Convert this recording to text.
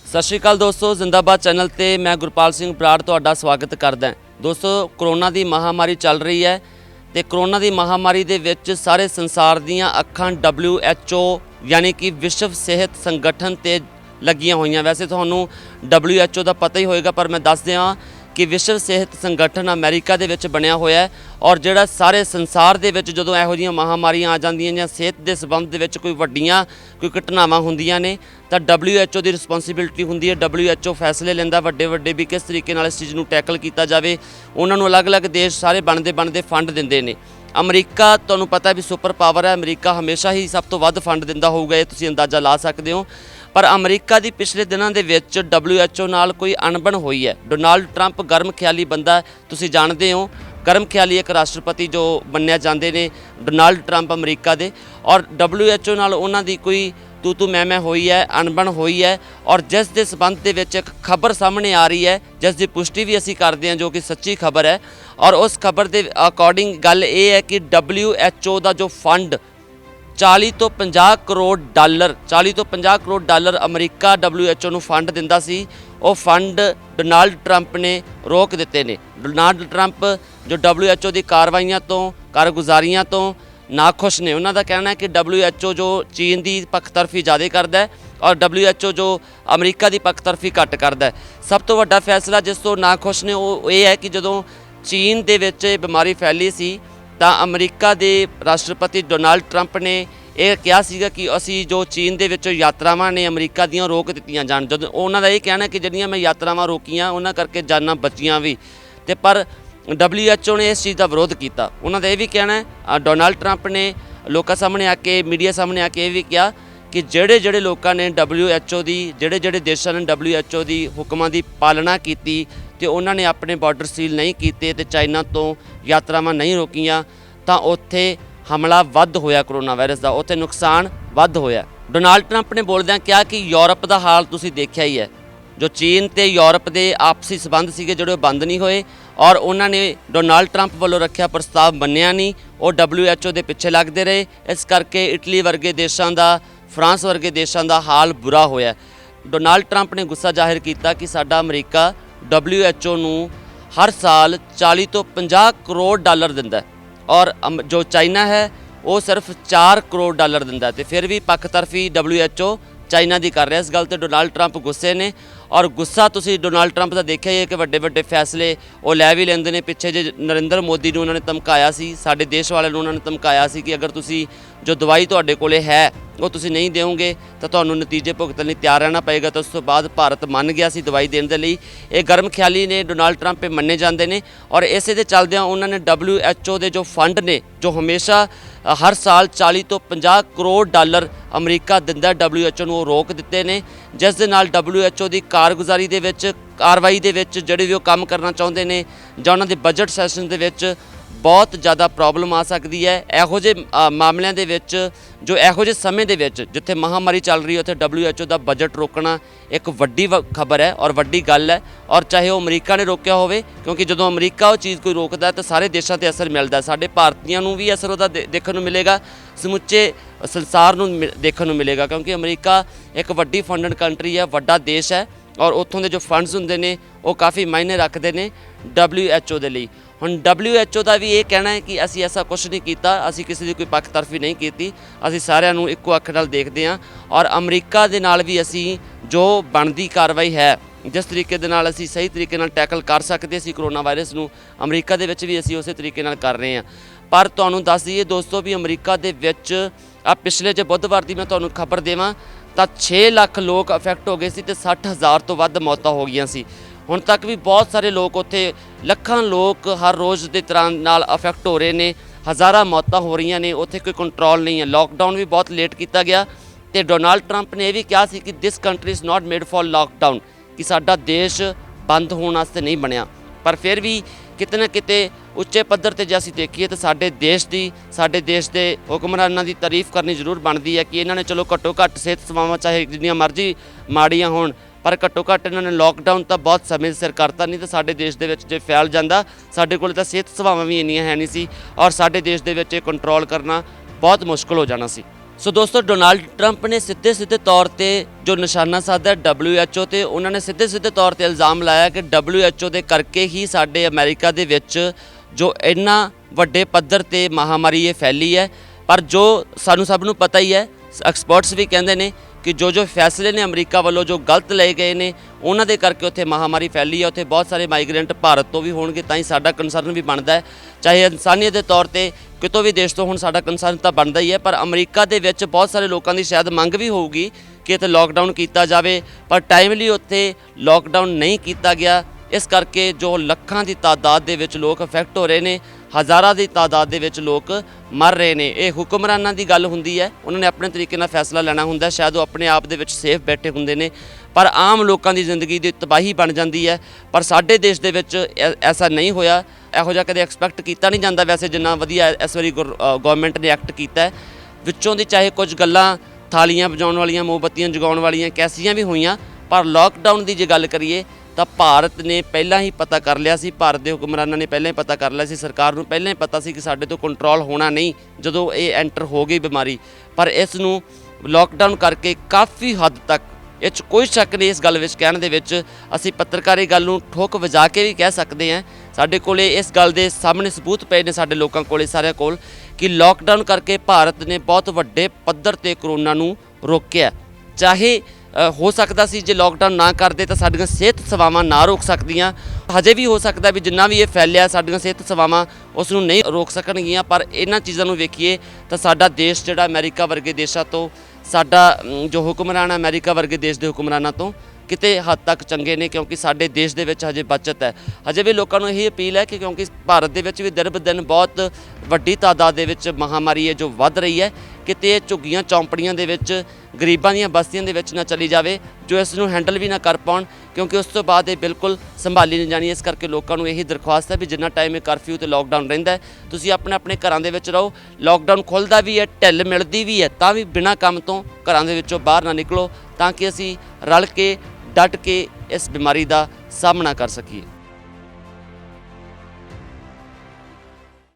सत श्री अकाल दोस्तों, जिंदाबाद चैनल ते मैं गुरपाल सिंह बराड़ तुहाडा स्वागत करदा। दोस्तों, कोरोना की महामारी चल रही है तो कोरोना की महामारी दे विच सारे संसार दीयां अखां WHO यानी कि विश्व सेहत संगठन ते लगियां होईयां। वैसे तुहानूं WHO का पता ही होएगा, पर मैं दस दियां कि विश्व सेहत संगठन अमेरिका दे विच बनया होया है और जिहड़ा सारे संसार दे विच जदों इहो जिहियां महामारियां आ जांदियां जां सेहत दे संबंध दे विच कोई वड्डियां कोई घटनावां हुंदियां ने तां WHO की रिस्पोंसिबिलिटी हुंदी है। WHO फैसले लैंदा वड्डे वड्डे भी किस तरीके नाल इस चीज़ नूं टैकल कीता जावे। उन्हां नूं अलग-अलग देश सारे बनदे फंड दिंदे ने। अमरीका तुहानूं पता भी सुपर पावर है, अमरीका हमेशा ही सब तो वध फंड दिंदा होਊਗਾ, ये तुसीं अंदाज़ा ला सकते हो। पर अमरीका की पिछले दिनों के विच WHO नाल कोई अणबण हुई है। डोनाल्ड ट्रंप गर्म ख्याली बंदा, तुसीं जानते हो, गर्म ख्याली एक राष्ट्रपति जो मन्ने जाते हैं डोनाल्ड ट्रंप अमरीका के, और WHO नाल उन्हां दी कोई तू मैं होई है, अणबण हुई है। और जिस दे संबंध दे विच एक खबर सामने आ रही है जिस की पुष्टि भी असीं करते हैं जो कि सच्ची खबर है। और उस खबर के अकॉर्डिंग गल ये है कि WHO का जो फंड 40 तो 50 करोड़ डॉलर 40 तो 50 करोड़ डॉलर अमरीका WHO नूं फंड दिंदा सी, वो फंड डोनाल्ड ट्रंप ने रोक दिते ने। डोनाल्ड ट्रंप जो WHO की कार्रवाइयां तो कारगुजारियां तो नाखुश ने। उन्हों का कहना है कि WHO जो चीन की पक्षतरफी ज़्यादा करता है और WHO जो अमरीका की पक्षतरफी घट करता है। सब तो वड्डा फैसला जिस तो नाखुश ने वो ये है कि जदों चीन दे विच बीमारी फैली सी तां अमरीका के राष्ट्रपति डोनाल्ड ट्रंप ने यह कहा सीगा कि असी जो चीन दे विच यात्रावां ने अमरीका दियां रोक दित्तियां जाण। जदों उन्हां दा ये कहना है कि जिहड़ियां मैं यात्रावां रोकीआं उन्हां करके जानां बचियां भी, ते पर WHO ने इस चीज़ का विरोध किया। उन्होंने यह भी कहना है, डोनाल्ड ट्रंप ने लोगों सामने आके मीडिया सामने आके ये भी कहा कि जेड़े जेड़े लोगों ने WHO की जेड़े जेड़े देशों ने WHO की हुक्मां की पालना की तो उन्होंने अपने बॉर्डर सील नहीं किए तो चाइना तो यात्रावां नहीं रोकियां तो उत्थे हमला वध होया कोरोना वायरस का, उत्थे नुकसान वध होया। डोनाल्ड ट्रंप ने बोलदिआं कहा कि यूरोप का हाल तुसीं देखिआ ही है, जो चीन ते यूरोप के आपसी संबंध सीगे जिहड़े बंद नहीं होए और उन्होंने डोनाल्ड ट्रंप वालों रखिया प्रस्ताव मन्निया नहीं, वो WHO के पिछे लगते रहे। इस करके इटली वर्गे देशों का, फ्रांस वर्गे देशों का हाल बुरा होया। डोनाल्ड ट्रंप ने गुस्सा जाहिर किया कि साडा अमरीका WHO नूं हर साल 40 तो 50 करोड़ डॉलर दिंदा है और जो चाइना है वो सिर्फ 4 करोड़ डॉलर दिंदा है, तो फिर भी पक्षतरफी WHO चाइना की कर रहा। इस गल ते डोनाल्ड ट्रंप गुस्से ने और गुस्सा तुसीं डोनाल्ड ट्रंप का देखिआ ही है कि वड्डे वड्डे फैसले वो लै भी लैंदे ने। पिछे जे नरेंद्र मोदी नूं उन्होंने धमकाया सी, साडे देश वाले नूं उन्होंने धमकाया सी कि अगर तुसीं जो दवाई तुहाडे कोले है वो तुसीं नहीं देओगे तो तुहानूं नतीजे भुगतण लई तैयार रहना पएगा। तो उस तो बाद भारत मन गया सी दवाई देण दे लई। ये गर्म ख्याली ने डोनाल्ड ट्रंप मन्ने जाते हैं और इसे दे चलदिआं उन्होंने WHO के जो फंड ने जो हमेशा हर साल 40 तो 50 करोड़ डॉलर अमरीका दिंदा WHO नूं रोक दिते ने, जिस दे नाल WHO की कारगुजारी दे विच कार्रवाई दे विच जिहड़े भी वो काम करना चाहुंदे ने जां उन्हां दे बजट सैशन दे विच बहुत ज़्यादा प्रॉब्लम आ सकती है। इहो जिहे मामलों के विच जो इहो जिहे समय दे विच जिथे महामारी चल रही है उत्थे WHO का बजट रोकना एक वड्डी खबर है और वड्डी गल है। और चाहे वो अमरीका ने रोकिया होवे, क्योंकि जो अमरीका वो चीज़ कोई रोकदा है तो सारे देशों पर असर मिलता है। साडे भारतीयों नूं भी असर उहदा देखण नूं मिलेगा, समुचे संसार नूं देखण नूं मिलेगा, क्योंकि अमरीका एक वड्डी फंडड कंट्री है, वड्डा देश है और उत्थों के जो फंड्स हुंदे ने वो काफ़ी मायने रखते हैं WHO के लिए। हुण WHO का भी ये कहना है कि असी ऐसा कुछ नहीं किया, असी किसी की कोई पक्षतरफी नहीं की, असी सारिਆਂ ਨੂੰ ਇੱਕੋ ਅੱਖ ਨਾਲ देखते हैं और अमरीका ਦੇ ਨਾਲ भी असी जो बनती कार्रवाई है जिस तरीके दे नाल असी सही तरीके नाल टैकल कर सकते सी कोरोना वायरस नूं, अमरीका दे विच भी असी उस तरीके नाल कर रहे हैं। पर तुहानूं दस दईए दोस्तों भी अमरीका दे विच पिछले जे बुधवार की मैं तुहानूं खबर देवां तो 6 लाख लोग अफैक्ट हो गए सी ते 60,000 तो वध मौतां हो गईयां सी। हुण तक भी बहुत सारे लोग उत्थे लखां लोग हर रोज़ के तरह नाल अफैक्ट हो रहे हैं, हज़ारां मौतां हो रही ने, उत्थे कोई कंट्रोल नहीं है। लॉकडाउन भी बहुत लेट किया गया तो डोनाल्ड ट्रंप ने यह भी कहा सी कि this country is not made for lockdown, कि साडा देश बंद होने वास्ते नहीं बनिया। पर फिर भी किते ना किते उच्चे पद्धर ते जे असीं देखीए तो साडे देश के हुक्मरानां की तारीफ करनी जरूर बनती है कि इन्होंने चलो घट्टो घट्ट सेहत सेवावां चाहे जिन्नियां मर्जी माड़ियां होण पर घट्टो घट्ट इन्होंने लॉकडाउन तो बहुत समय सिर करता, नहीं तो साडे देश दे विच जे फैल जांदा साडे कोल तां सेहत सेवावां भी इन्नियां है नहीं सी और साडे देश दे विच कंट्रोल करना बहुत मुश्किल हो जाना सी। ਸੋ ਦੋਸਤੋ, ਡੋਨਾਲਡ ਟਰੰਪ ਨੇ ਸਿੱਧੇ ਤੌਰ ਤੇ ਜੋ ਨਿਸ਼ਾਨਾ ਸਾਧਿਆ WHO ਤੇ ਉਹਨਾਂ ਨੇ ਸਿੱਧੇ ਤੌਰ ਤੇ ਇਲਜ਼ਾਮ ਲਾਇਆ ਕਿ WHO ਦੇ ਕਰਕੇ ਹੀ ਸਾਡੇ ਅਮਰੀਕਾ ਦੇ ਵਿੱਚ ਜੋ ਇੰਨਾ ਵੱਡੇ ਪੱਧਰ ਤੇ ਮਹਾਮਾਰੀ ਇਹ ਫੈਲੀ ਹੈ। ਪਰ ਜੋ ਸਾਨੂੰ ਸਭ ਨੂੰ ਪਤਾ ਹੀ ਹੈ, ਐਕਸਪਰਟਸ ਵੀ ਕਹਿੰਦੇ ਨੇ ਕਿ ਜੋ ਫੈਸਲੇ ਨੇ ਅਮਰੀਕਾ ਵੱਲੋਂ ਜੋ ਗਲਤ ਲਏ ਗਏ ਨੇ ਉਹਨਾਂ ਦੇ ਕਰਕੇ ਉੱਥੇ ਮਹਾਮਾਰੀ ਫੈਲੀ ਹੈ। ਉੱਥੇ ਬਹੁਤ ਸਾਰੇ ਮਾਈਗ੍ਰੈਂਟ ਭਾਰਤ ਤੋਂ ਵੀ ਹੋਣਗੇ, ਤਾਂ ਹੀ ਸਾਡਾ ਕੰਸਰਨ ਵੀ ਬਣਦਾ ਹੈ। ਚਾਹੇ ਇਨਸਾਨੀਅਤ ਦੇ ਤੌਰ ਤੇ ਕਿਤੋਂ ਵੀ ਦੇਸ਼ ਤੋਂ ਹੁਣ ਸਾਡਾ ਕੰਸਰਨ ਤਾਂ ਬਣਦਾ ਹੀ ਹੈ, ਪਰ ਅਮਰੀਕਾ ਦੇ ਵਿੱਚ ਬਹੁਤ ਸਾਰੇ ਲੋਕਾਂ ਦੀ ਸ਼ਾਇਦ ਮੰਗ ਵੀ ਹੋਊਗੀ ਕਿ ਇੱਥੇ ਲੋਕਡਾਊਨ ਕੀਤਾ ਜਾਵੇ, ਪਰ ਟਾਈਮਲੀ ਉੱਥੇ ਲੋਕਡਾਊਨ ਨਹੀਂ ਕੀਤਾ ਗਿਆ। ਇਸ ਕਰਕੇ ਜੋ ਲੱਖਾਂ ਦੀ ਤਾਦਾਦ ਦੇ ਵਿੱਚ ਲੋਕ ਅਫੈਕਟ ਹੋ ਰਹੇ ਨੇ, ਹਜ਼ਾਰਾਂ ਦੀ ਤਾਦਾਦ ਦੇ ਵਿੱਚ ਲੋਕ ਮਰ ਰਹੇ ਨੇ। ਇਹ ਹੁਕਮਰਾਨਾਂ ਦੀ ਗੱਲ ਹੁੰਦੀ ਹੈ, ਉਹਨਾਂ ਨੇ ਆਪਣੇ ਤਰੀਕੇ ਨਾਲ ਫੈਸਲਾ ਲੈਣਾ ਹੁੰਦਾ, ਸ਼ਾਇਦ ਉਹ ਆਪਣੇ ਆਪ ਦੇ ਵਿੱਚ ਸੇਫ ਬੈਠੇ ਹੁੰਦੇ ਨੇ, ਪਰ ਆਮ ਲੋਕਾਂ ਦੀ ਜ਼ਿੰਦਗੀ ਦੀ ਤਬਾਹੀ ਬਣ ਜਾਂਦੀ ਹੈ। ਪਰ ਸਾਡੇ ਦੇਸ਼ ਦੇ ਵਿੱਚ ਐਸਾ ਨਹੀਂ ਹੋਇਆ, ਇਹੋ ਜਿਹਾ ਕਦੇ ਐਕਸਪੈਕਟ ਕੀਤਾ ਨਹੀਂ ਜਾਂਦਾ ਵੈਸੇ ਜਿੰਨਾ ਵਧੀਆ ਇਸ ਵਾਰੀ ਗੌਰਮੈਂਟ ਨੇ ਐਕਟ ਕੀਤਾ ਹੈ। ਵਿੱਚੋਂ ਦੀ ਚਾਹੇ ਕੁਝ ਗੱਲਾਂ ਥਾਲੀਆਂ ਵਜਾਉਣ ਵਾਲੀਆਂ, ਮੋਮਬੱਤੀਆਂ ਜਗਾਉਣ ਵਾਲੀਆਂ ਕੈਸੀਆਂ ਵੀ ਹੋਈਆਂ, ਪਰ ਲੋਕਡਾਊਨ ਦੀ ਜੇ ਗੱਲ ਕਰੀਏ ਤਾਂ ਭਾਰਤ ਨੇ ਪਹਿਲਾਂ ਹੀ ਪਤਾ ਕਰ ਲਿਆ ਸੀ, ਭਾਰਤ ਦੇ ਹੁਕਮਰਾਨਾਂ ਨੇ ਪਹਿਲਾਂ ਹੀ ਪਤਾ ਕਰ ਲਿਆ ਸੀ, ਸਰਕਾਰ ਨੂੰ ਪਹਿਲਾਂ ਹੀ ਪਤਾ ਸੀ ਕਿ ਸਾਡੇ ਤੋਂ ਕੰਟਰੋਲ ਹੋਣਾ ਨਹੀਂ ਜਦੋਂ ਇਹ ਐਂਟਰ ਹੋ ਗਈ ਬਿਮਾਰੀ। ਪਰ ਇਸ ਨੂੰ ਲੋਕਡਾਊਨ ਕਰਕੇ ਕਾਫੀ ਹੱਦ ਤੱਕ, ਇਹ 'ਚ ਕੋਈ ਸ਼ੱਕ ਨਹੀਂ ਇਸ ਗੱਲ ਵਿੱਚ ਕਹਿਣ ਦੇ ਵਿੱਚ, ਅਸੀਂ ਪੱਤਰਕਾਰੀ ਗੱਲ ਨੂੰ ਠੋਕ ਵਜਾ ਕੇ ਵੀ ਕਹਿ ਸਕਦੇ ਹਾਂ। ਸਾਡੇ ਕੋਲੇ ਇਸ ਗੱਲ ਦੇ ਸਾਹਮਣੇ ਸਬੂਤ ਪਏ ਨੇ, ਸਾਡੇ ਲੋਕਾਂ ਕੋਲੇ, ਸਾਰਿਆਂ ਕੋਲ, ਕਿ ਲੋਕਡਾਊਨ ਕਰਕੇ ਭਾਰਤ ਨੇ ਬਹੁਤ ਵੱਡੇ ਪੱਧਰ ਤੇ ਕਰੋਨਾ ਨੂੰ ਰੋਕਿਆ। ਚਾਹੇ ਹੋ ਸਕਦਾ ਸੀ ਜੇ ਲੋਕਡਾਊਨ ਨਾ ਕਰਦੇ ਤਾਂ ਸਾਡੀਆਂ ਸਿਹਤ ਸੇਵਾਵਾਂ ਨਾ ਰੋਕ ਸਕਦੀਆਂ, ਹਜੇ ਵੀ ਹੋ ਸਕਦਾ ਵੀ ਜਿੰਨਾ ਵੀ ਇਹ ਫੈਲਿਆ ਸਾਡੀਆਂ ਸਿਹਤ ਸੇਵਾਵਾਂ ਉਸ ਨੂੰ ਨਹੀਂ ਰੋਕ ਸਕਣਗੀਆਂ। ਪਰ ਇਹਨਾਂ ਚੀਜ਼ਾਂ ਨੂੰ ਵੇਖੀਏ ਤਾਂ ਸਾਡਾ ਦੇਸ਼ ਜਿਹੜਾ ਅਮਰੀਕਾ ਵਰਗੇ ਦੇਸ਼ਾਂ ਤੋਂ, ਸਾਡਾ ਜੋ ਹੁਕਮਰਾਨ ਅਮਰੀਕਾ ਵਰਗੇ ਦੇਸ਼ ਦੇ ਹੁਕਮਰਾਨਾਂ ਤੋਂ ਕਿਤੇ ਹੱਦ ਤੱਕ ਚੰਗੇ ਨੇ, ਕਿਉਂਕਿ ਸਾਡੇ ਦੇਸ਼ ਦੇ ਵਿੱਚ ਹਜੇ ਬਚਤ ਹੈ। ਹਜੇ ਵੀ ਲੋਕਾਂ ਨੂੰ ਇਹੀ ਅਪੀਲ ਹੈ ਕਿ ਕਿਉਂਕਿ ਭਾਰਤ ਦੇ ਵਿੱਚ ਵੀ ਦਿਨ ਬ ਦਿਨ ਬਹੁਤ ਵੱਡੀ ਤਾਦਾਦ ਦੇ ਵਿੱਚ ਮਹਾਮਾਰੀ ਹੈ ਜੋ ਵੱਧ ਰਹੀ ਹੈ, ਕਿਤੇ ਇਹ ਝੁੱਗੀਆਂ ਚੌਂਪੜੀਆਂ ਦੇ ਵਿੱਚ ਗਰੀਬਾਂ ਦੀਆਂ ਬਸਤੀਆਂ ਦੇ ਵਿੱਚ ਨਾ ਚਲੀ ਜਾਵੇ ਜੋ ਇਸ ਨੂੰ ਹੈਂਡਲ ਵੀ ਨਾ ਕਰ ਪਾਉਣ, ਕਿਉਂਕਿ ਉਸ ਤੋਂ ਬਾਅਦ ਇਹ ਬਿਲਕੁਲ ਸੰਭਾਲੀ ਨਹੀਂ ਜਾਣੀ। ਇਸ ਕਰਕੇ ਲੋਕਾਂ ਨੂੰ ਇਹੀ ਦਰਖਾਸਤ ਹੈ ਵੀ ਜਿੰਨਾ ਟਾਈਮ ਇਹ ਕਰਫਿਊ ਤੇ ਲੋਕਡਾਊਨ ਰਹਿੰਦਾ ਹੈ, ਤੁਸੀਂ ਆਪਣੇ ਘਰਾਂ ਦੇ ਵਿੱਚ ਰਹੋ। ਲੋਕਡਾਊਨ ਖੁੱਲ੍ਹਦਾ ਵੀ ਹੈ, ਢਿੱਲ ਮਿਲਦੀ ਵੀ ਹੈ, ਤਾਂ ਵੀ ਬਿਨਾਂ ਕੰਮ ਤੋਂ ਘਰਾਂ ਦੇ ਵਿੱਚੋਂ ਬਾਹਰ ਨਾ ਨਿਕਲੋ, ਤਾਂ ਕਿ ਅਸੀਂ ਰਲ ਕੇ ਡਟ ਕੇ ਇਸ ਬਿਮਾਰੀ ਦਾ ਸਾਹਮਣਾ ਕਰ ਸਕੀਏ।